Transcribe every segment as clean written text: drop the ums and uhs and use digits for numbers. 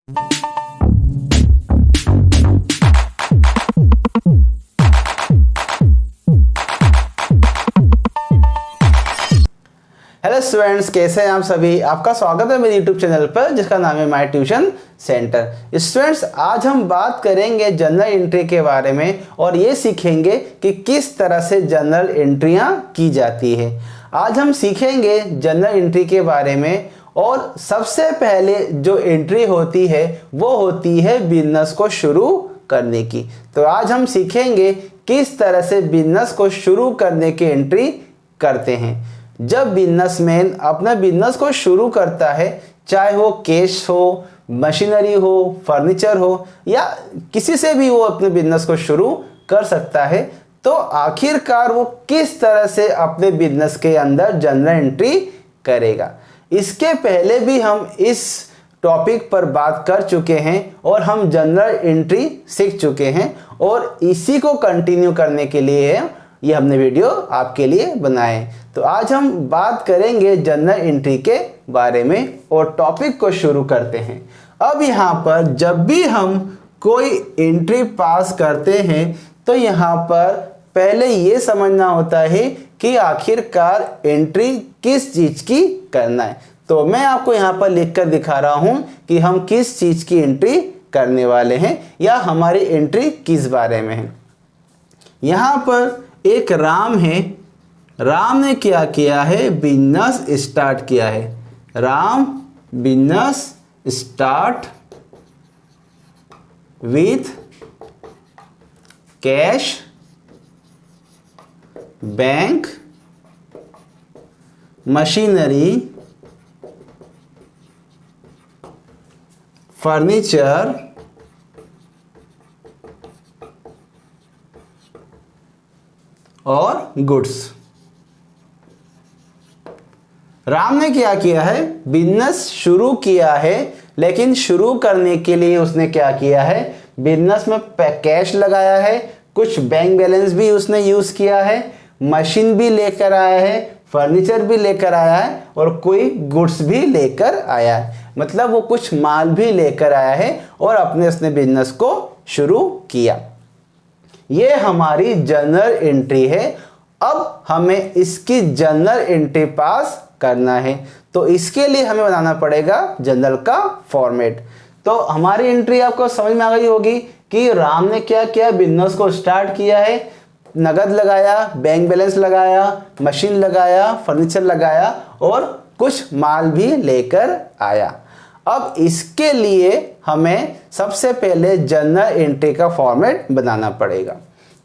Hello students, कैसे हैं आप सभी। आपका स्वागत है मेरे यूट्यूब चैनल पर जिसका नाम है माय ट्यूशन सेंटर। स्टूडेंट्स, आज हम बात करेंगे जनरल एंट्री के बारे में और ये सीखेंगे कि किस तरह से जनरल एंट्रियां की जाती है। आज हम सीखेंगे जनरल एंट्री के बारे में और सबसे पहले जो एंट्री होती है वो होती है बिजनेस को शुरू करने की। तो आज हम सीखेंगे किस तरह से बिजनेस को शुरू करने की एंट्री करते हैं। जब बिजनेसमैन अपना बिजनेस को शुरू करता है, चाहे वो कैश हो, मशीनरी हो, फर्नीचर हो या किसी से भी वो अपने बिजनेस को शुरू कर सकता है, तो आखिरकार वो किस तरह से अपने बिजनेस के अंदर जनरल एंट्री करेगा। इसके पहले भी हम इस टॉपिक पर बात कर चुके हैं और हम जनरल एंट्री सीख चुके हैं और इसी को कंटिन्यू करने के लिए ये हमने वीडियो आपके लिए बनाए। तो आज हम बात करेंगे जनरल एंट्री के बारे में और टॉपिक को शुरू करते हैं। अब यहाँ पर जब भी हम कोई एंट्री पास करते हैं तो यहाँ पर पहले ये समझना होता है कि आखिरकार एंट्री किस चीज़ की करना है। तो मैं आपको यहाँ पर लिख कर दिखा रहा हूँ कि हम किस चीज़ की एंट्री करने वाले हैं या हमारी एंट्री किस बारे में है। यहाँ पर एक राम है। राम ने क्या किया है? बिजनेस स्टार्ट किया है। Ram business start with cash, bank, machinery, furniture और गुड्स। राम ने क्या किया है? बिजनेस शुरू किया है, लेकिन शुरू करने के लिए उसने क्या किया है? बिजनेस में कैश लगाया है, कुछ बैंक बैलेंस भी उसने यूज किया है, मशीन भी लेकर आया है, फर्नीचर भी लेकर आया है और कोई गुड्स भी लेकर आया है। मतलब वो कुछ माल भी लेकर आया है और अपने उसने बिजनेस को शुरू किया। ये हमारी जनरल एंट्री है। अब हमें इसकी जनरल एंट्री पास करना है, तो इसके लिए हमें बनाना पड़ेगा जनरल का फॉर्मेट। तो हमारी एंट्री आपको समझ में आ गई होगी कि राम ने क्या किया? बिजनेस को स्टार्ट किया है, नगद लगाया, बैंक बैलेंस लगाया, मशीन लगाया, फर्नीचर लगाया और कुछ माल भी लेकर आया। अब इसके लिए हमें सबसे पहले जनरल एंट्री का फॉर्मेट बनाना पड़ेगा।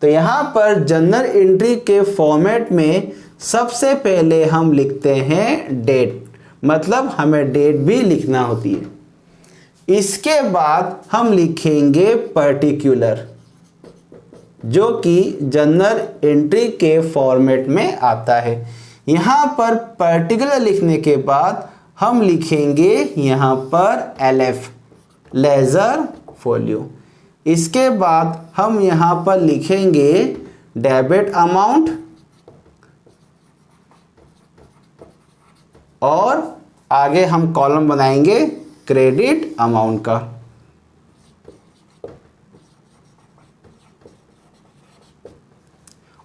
तो यहाँ पर जनरल एंट्री के फॉर्मेट में सबसे पहले हम लिखते हैं डेट, मतलब हमें डेट भी लिखना होती है। इसके बाद हम लिखेंगे पर्टिकुलर, जो कि जनरल एंट्री के फॉर्मेट में आता है। यहाँ पर पर्टिकुलर लिखने के बाद हम लिखेंगे यहाँ पर LF, लेजर फोलियो। इसके बाद हम यहाँ पर लिखेंगे डेबिट अमाउंट और आगे हम कॉलम बनाएंगे क्रेडिट अमाउंट का।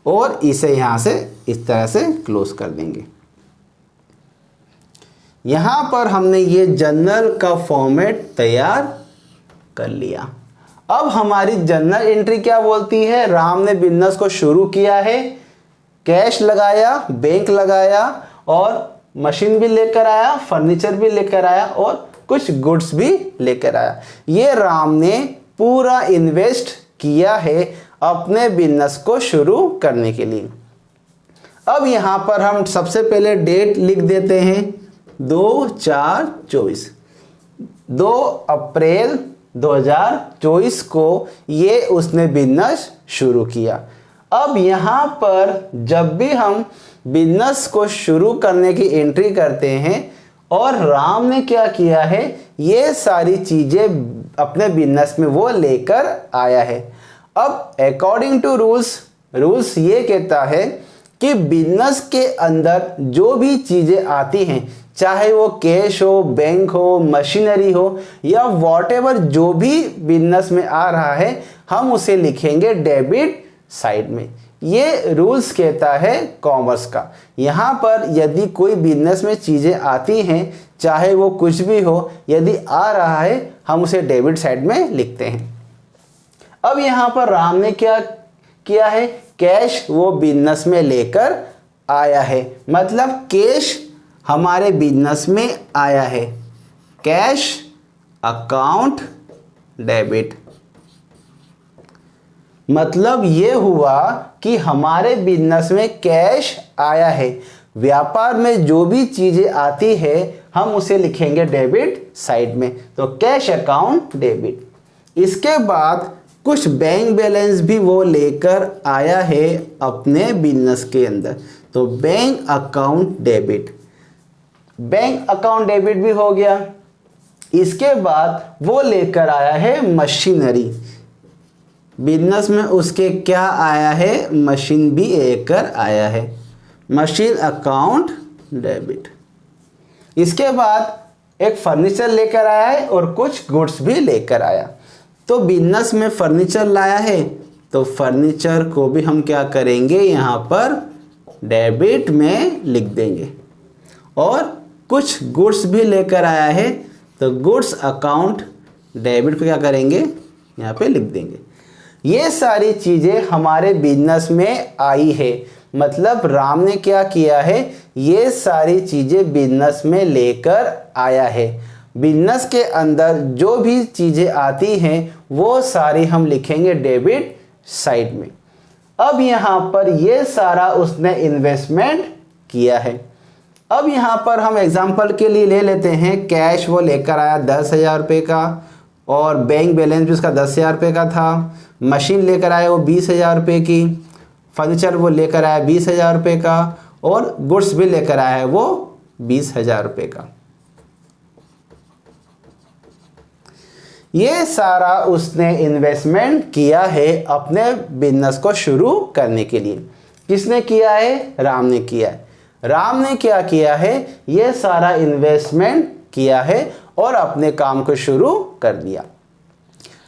और इसे यहाँ से इस तरह से क्लोज कर देंगे। यहाँ पर हमने ये जनरल का फॉर्मेट तैयार कर लिया। अब हमारी जनरल एंट्री क्या बोलती है? राम ने बिजनेस को शुरू किया है, कैश लगाया, बैंक लगाया और मशीन भी लेकर आया, फर्नीचर भी लेकर आया और कुछ गुड्स भी लेकर आया। ये राम ने पूरा इन्वेस्ट किया है अपने बिजनेस को शुरू करने के लिए। अब यहाँ पर हम सबसे पहले डेट लिख देते हैं 2/4/24, 2 अप्रैल 2024 को ये उसने बिजनेस शुरू किया। अब यहाँ पर जब भी हम बिजनेस को शुरू करने की एंट्री करते हैं और राम ने क्या किया है? ये सारी चीज़ें अपने बिजनेस में वो लेकर आया है। अब अकॉर्डिंग टू रूल्स ये कहता है कि बिजनेस के अंदर जो भी चीज़ें आती हैं, चाहे वो कैश हो, बैंक हो, मशीनरी हो या वॉटेवर जो भी बिजनेस में आ रहा है हम उसे लिखेंगे डेबिट साइड में। ये रूल्स कहता है कॉमर्स का। यहाँ पर यदि कोई बिजनेस में चीज़ें आती हैं, चाहे वो कुछ भी हो, यदि आ रहा है हम उसे डेबिट साइड में लिखते हैं। अब यहाँ पर राम ने क्या किया है, कैश वो बिजनेस में लेकर आया है, मतलब कैश हमारे बिजनेस में आया है। कैश अकाउंट डेबिट, मतलब ये हुआ कि हमारे बिजनेस में कैश आया है। व्यापार में जो भी चीजें आती है हम उसे लिखेंगे डेबिट साइड में, तो कैश अकाउंट डेबिट। इसके बाद कुछ बैंक बैलेंस भी वो लेकर आया है अपने बिजनेस के अंदर, तो bank account debit. Bank account debit भी हो गया। इसके बाद वो लेकर आया है मशीनरी। बिजनेस में उसके क्या आया है, मशीन भी लेकर आया है, मशीन अकाउंट डेबिट। इसके बाद एक फर्नीचर लेकर आया है और कुछ गुड्स भी लेकर आया। तो बिजनेस में फर्नीचर लाया है तो फर्नीचर को भी हम क्या करेंगे, यहाँ पर डेबिट में लिख देंगे। और कुछ गुड्स भी लेकर आया है तो गुड्स अकाउंट डेबिट को क्या करेंगे, यहाँ पे लिख देंगे। ये सारी चीज़ें हमारे बिजनेस में आई है, मतलब राम ने क्या किया है, ये सारी चीज़ें बिजनेस में लेकर आया है। बिजनेस के अंदर जो भी चीज़ें आती हैं वो सारी हम लिखेंगे डेबिट साइड में। अब यहाँ पर ये सारा उसने इन्वेस्टमेंट किया है। अब यहाँ पर हम एग्जांपल के लिए ले लेते हैं, कैश वो लेकर आया 10,000 रुपये का और बैंक बैलेंस भी उसका 10,000 रुपये का था। मशीन लेकर आया वो 20,000 रुपये की, फर्नीचर वो लेकर आया 20,000 रुपये का और गुड्स भी लेकर आया है वो 20,000 रुपये का। ये सारा उसने इन्वेस्टमेंट किया है अपने बिजनेस को शुरू करने के लिए। किसने किया है, राम ने किया है। राम ने क्या किया है, ये सारा इन्वेस्टमेंट किया है और अपने काम को शुरू कर दिया।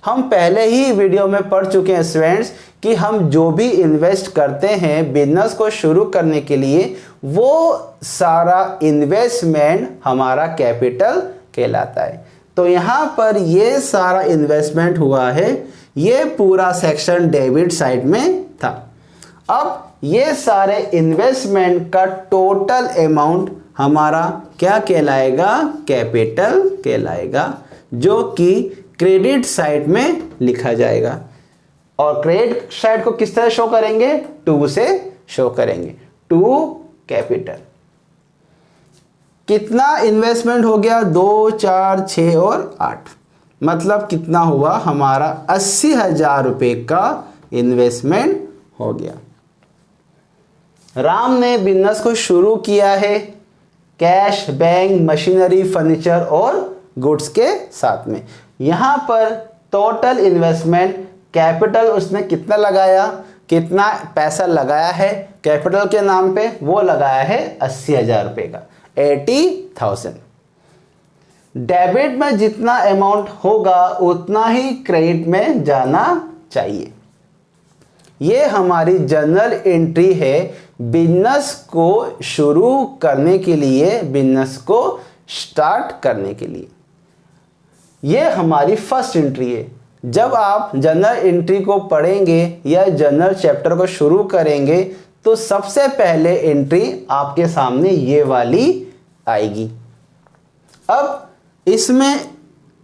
हम पहले ही वीडियो में पढ़ चुके हैं स्टूडेंट्स कि हम जो भी इन्वेस्ट करते हैं बिजनेस को शुरू करने के लिए, वो सारा इन्वेस्टमेंट हमारा कैपिटल कहलाता है। तो यहाँ पर ये सारा इन्वेस्टमेंट हुआ है, ये पूरा सेक्शन डेबिट साइड में था। अब ये सारे इन्वेस्टमेंट का टोटल अमाउंट हमारा क्या कहलाएगा, कैपिटल कहलाएगा, जो कि क्रेडिट साइड में लिखा जाएगा। और क्रेडिट साइड को किस तरह शो करेंगे, 2 से शो करेंगे, 2 कैपिटल। कितना इन्वेस्टमेंट हो गया, 2, 4, 6 और 8, मतलब कितना हुआ हमारा 80,000 रुपये का इन्वेस्टमेंट हो गया। राम ने बिजनेस को शुरू किया है कैश, बैंक, मशीनरी, फर्नीचर और गुड्स के साथ में। यहाँ पर टोटल इन्वेस्टमेंट कैपिटल उसने कितना लगाया, कितना पैसा लगाया है कैपिटल के नाम पे, वो लगाया है 80,000 रुपये का, 80,000। डेबिट में जितना अमाउंट होगा उतना ही क्रेडिट में जाना चाहिए। ये हमारी जर्नल एंट्री है बिजनेस को शुरू करने के लिए, बिजनेस को स्टार्ट करने के लिए। ये हमारी फर्स्ट एंट्री है। जब आप जर्नल एंट्री को पढ़ेंगे या जर्नल चैप्टर को शुरू करेंगे तो सबसे पहले एंट्री आपके सामने ये वाली आएगी। अब इसमें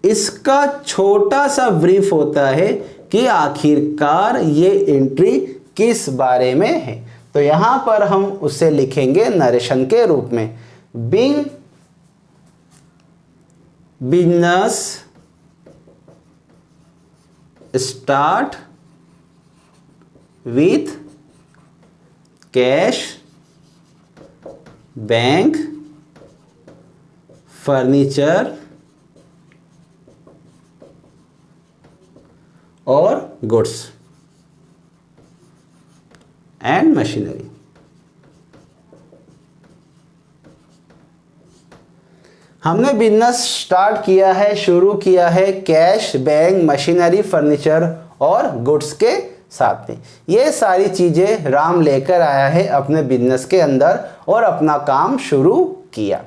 इसका छोटा सा ब्रीफ होता है कि आखिरकार ये एंट्री किस बारे में है। तो यहां पर हम उसे लिखेंगे नरेशन के रूप में, being business start with cash, bank, furniture और गुड्स एंड मशीनरी। हमने बिजनेस स्टार्ट किया है, शुरू किया है कैश, बैंक, मशीनरी, फर्नीचर और गुड्स के साथ में। ये सारी चीजें राम लेकर आया है अपने बिजनेस के अंदर और अपना काम शुरू किया।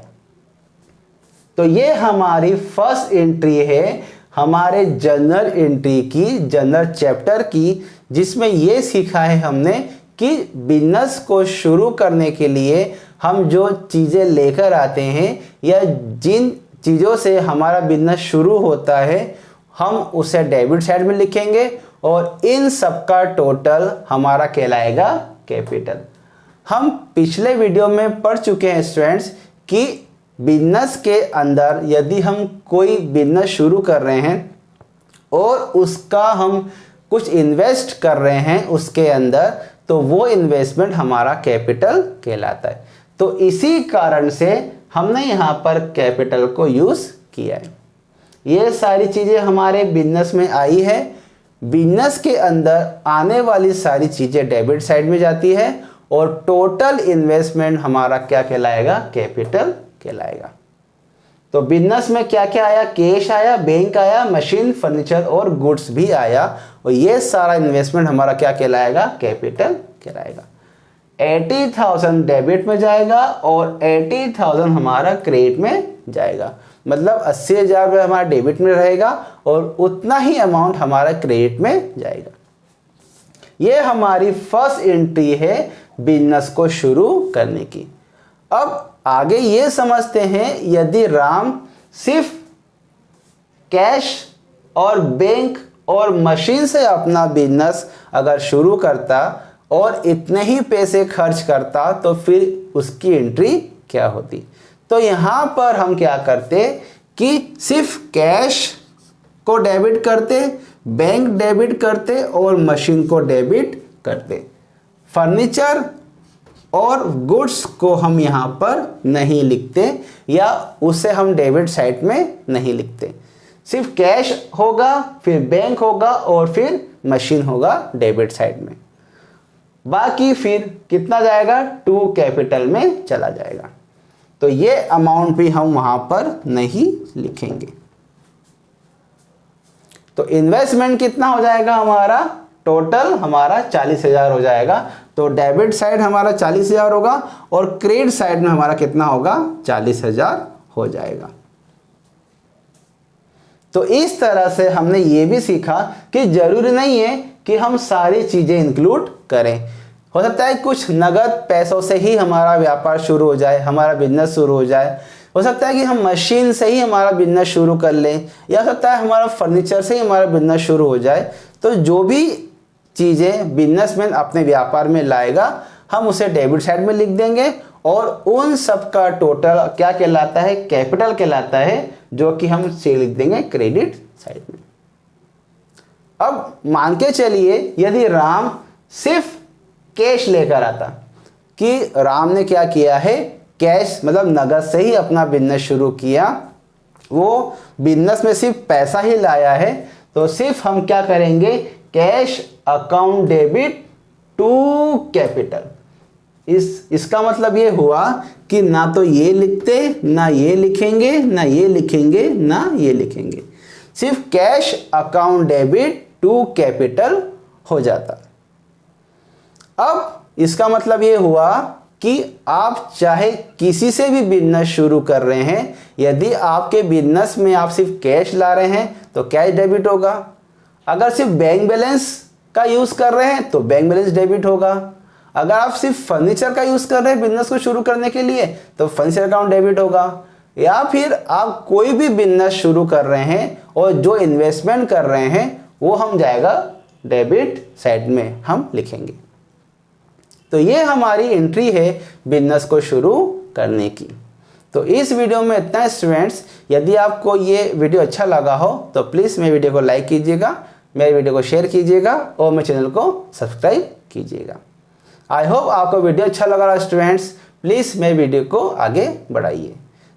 तो ये हमारी फर्स्ट एंट्री है हमारे जर्नल एंट्री की, जर्नल चैप्टर की, जिसमें ये सीखा है हमने कि बिजनेस को शुरू करने के लिए हम जो चीज़ें लेकर आते हैं या जिन चीज़ों से हमारा बिजनेस शुरू होता है हम उसे डेबिट साइड में लिखेंगे और इन सब का टोटल हमारा कहलाएगा कैपिटल। हम पिछले वीडियो में पढ़ चुके हैं स्टूडेंट्स कि बिजनेस के अंदर यदि हम कोई बिजनेस शुरू कर रहे हैं और उसका हम कुछ इन्वेस्ट कर रहे हैं उसके अंदर, तो वो इन्वेस्टमेंट हमारा कैपिटल कहलाता है। तो इसी कारण से हमने यहाँ पर कैपिटल को यूज़ किया है। ये सारी चीज़ें हमारे बिजनेस में आई है। बिजनेस के अंदर आने वाली सारी चीज़ें डेबिट साइड में जाती है और टोटल इन्वेस्टमेंट हमारा क्या कहलाएगा, कैपिटल कहलाएगा। तो बिजनेस में क्या क्या आया, कैश आया, बैंक आया, मशीन, फर्नीचर और गुड्स भी आया और ये सारा इन्वेस्टमेंट हमारा क्या कहलाएगा, कैपिटल कहलाएगा। 80,000 डेबिट में जाएगा और 80,000 हमारा क्रेडिट में जाएगा। मतलब 80,000 रुपये हमारा डेबिट में रहेगा और उतना ही अमाउंट हमारा क्रेडिट में जाएगा। ये हमारी फर्स्ट एंट्री है बिजनेस को शुरू करने की। अब आगे ये समझते हैं यदि राम सिर्फ कैश और बैंक और मशीन से अपना बिजनेस अगर शुरू करता और इतने ही पैसे खर्च करता तो फिर उसकी एंट्री क्या होती। तो यहाँ पर हम क्या करते कि सिर्फ कैश को डेबिट करते, बैंक डेबिट करते और मशीन को डेबिट करते। फर्नीचर और गुड्स को हम यहाँ पर नहीं लिखते या उसे हम डेबिट साइड में नहीं लिखते। सिर्फ कैश होगा, फिर बैंक होगा और फिर मशीन होगा डेबिट साइड में। बाकी फिर कितना जाएगा, टू कैपिटल में चला जाएगा। तो ये अमाउंट भी हम वहाँ पर नहीं लिखेंगे। तो इन्वेस्टमेंट कितना हो जाएगा हमारा, टोटल हमारा 40,000 हो जाएगा। तो डेबिट साइड हमारा 40,000 होगा और क्रेडिट साइड में हमारा कितना होगा, 40,000 हो जाएगा। तो इस तरह से हमने ये भी सीखा कि जरूरी नहीं है कि हम सारी चीजें इंक्लूड करें। हो सकता है कुछ नगद पैसों से ही हमारा व्यापार शुरू हो जाए, हमारा बिजनेस शुरू हो जाए। हो सकता है कि हम मशीन से ही हमारा बिजनेस शुरू कर लें या हो सकता है हमारा फर्नीचर से ही हमारा बिजनेस शुरू हो जाए। तो जो भी चीज़ें बिजनेसमैन अपने व्यापार में लाएगा हम उसे डेबिट साइड में लिख देंगे और उन सब का टोटल क्या कहलाता है, कैपिटल कहलाता है, जो कि हम से लिख देंगे क्रेडिट साइड में। अब मान के चलिए यदि राम सिर्फ कैश लेकर आता, कि राम ने क्या किया है, कैश मतलब नगद से ही अपना बिजनेस शुरू किया, वो बिजनेस में सिर्फ पैसा ही लाया है, तो सिर्फ हम क्या करेंगे, cash account debit to capital. इसका मतलब ये हुआ कि ना तो ये लिखते, ना ये लिखेंगे, ना ये लिखेंगे, ना ये लिखेंगे, सिर्फ cash account debit to capital हो जाता। अब इसका मतलब ये हुआ कि आप चाहे किसी से भी बिजनेस शुरू कर रहे हैं, यदि आपके बिजनेस में आप सिर्फ कैश ला रहे हैं तो कैश डेबिट होगा। अगर सिर्फ बैंक बैलेंस का यूज़ कर रहे हैं तो बैंक बैलेंस डेबिट होगा। अगर आप सिर्फ फर्नीचर का यूज़ कर रहे हैं बिजनेस को शुरू करने के लिए तो फर्नीचर अकाउंट डेबिट होगा। या फिर आप कोई भी बिजनेस शुरू कर रहे हैं और जो इन्वेस्टमेंट कर रहे हैं वो हम जाएगा डेबिट साइड में हम लिखेंगे। तो ये हमारी एंट्री है बिजनेस को शुरू करने की। तो इस वीडियो में इतना स्टूडेंट्स, यदि आपको ये वीडियो अच्छा लगा हो तो प्लीज़ मेरे वीडियो को लाइक कीजिएगा, मेरे वीडियो को शेयर कीजिएगा और मेरे चैनल को सब्सक्राइब कीजिएगा। आई होप आपको वीडियो अच्छा लगा रहा स्टूडेंट्स, प्लीज़ मेरे वीडियो को आगे बढ़ाइए।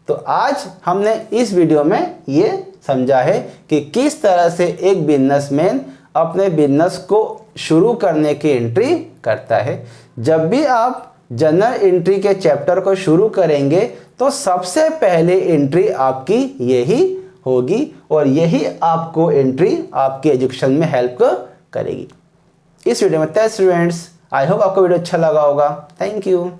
तो आज हमने इस वीडियो में ये समझा है कि किस तरह से एक बिजनेसमैन अपने बिजनेस को शुरू करने की एंट्री करता है। जब भी आप जर्नल एंट्री के चैप्टर को शुरू करेंगे तो सबसे पहले एंट्री आपकी यही होगी और यही आपको एंट्री आपके एजुकेशन में हेल्प करेगी। इस वीडियो में 10 स्टूडेंट्स, आई होप आपको वीडियो अच्छा लगा होगा। Thank you.